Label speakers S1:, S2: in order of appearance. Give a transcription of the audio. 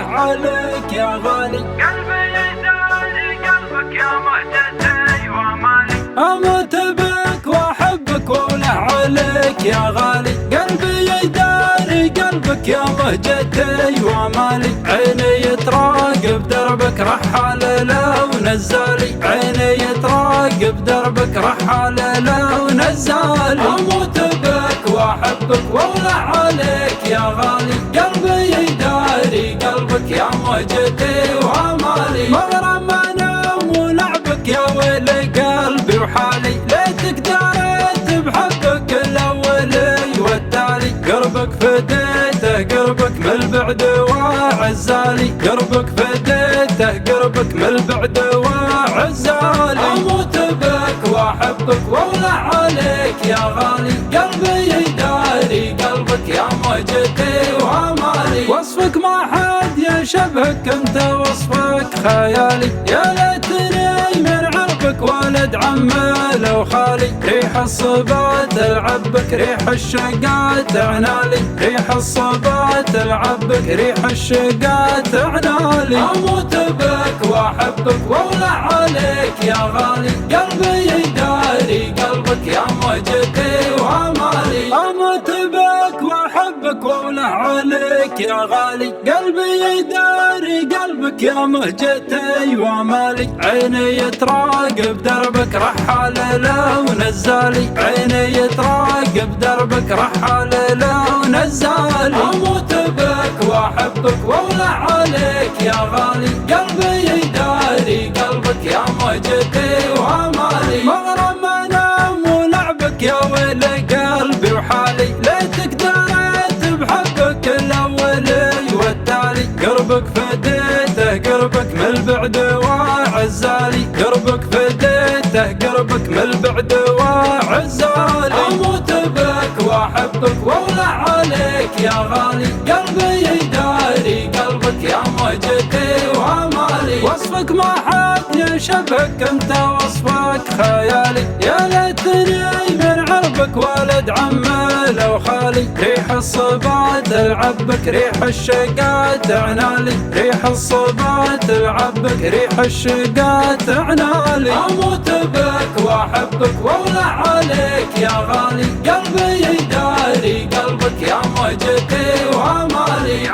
S1: وولع عليك يا غالي.
S2: قلبي يداري قلبك يا مهجتي وامالي.
S1: اموت بك واحبك وولع عليك يا غالي. قلبي يداري قلبك يا مهجتي وامالي. عيني يتراقب دربك رحال لو نزالي. عيني يتراقب دربك رحال لو نزالي. اموت بك واحبك وولع عليك يا غالي. قلبي يداري قلبك يا مهجتي وامالي. مغرم انام ولعبك يا ويل قلبي وحالي. ليتك داريت بحبك الاولي والتالي. قربك فديته قربك من البعد وعزالي. قربك فديته قربك من البعد وعزالي. اموت بك واحبك وولع عليك يا غالي. قلبي يداري قلبك يا مهجتي وامالي. وصفك ما حد يشبهك انت وصفك خيالي. يا ليتني من عربك ولد عمي لو خالي. ريح الصبا تلعب بك ريح الشقات عنالي. ريح الصبا تلعب بك ريح الشقات عنالي. اموت بك واحبك وولع عليك يا غالي. قلبي يداري قلبك يا مهجتي وامالي. اموت بك واحبك وولع عليك يا غالي. قلبي يداري قلبك يا مهجتي وامالي. عيني يتراقب دربك رحال لو نزالي. عيني يتراقب دربك رحال لو نزالي. اموت بك واحبك وولع عليك يا غالي. قلبي يداري قلبك يا مهجتي وامالي. مغرم انام ولعبك يا ويل قلبي وحالي. ليتك داريت بحبك الاولي والتالي. قربك فديته قربك من البعد وعزالي. قربك فديته قربك من البعد وعزالي. اموت بك واحبك وولع عليك يا غالي. قلبي يداري قلبك يا مهجتي وامالي. وصفك ما حد يشبهك انت وصفك خيالي. يا ليتني من عربك ولد عمي لو خالي. ريح الصبا تلعب بك ريح الشقات عنالي. ريح الصبا تلعب بك ريح الشقات عنالي. اموت بك واحبك وولع عليك يا غالي. قلبي يداري قلبك يا مهجتي وامالي.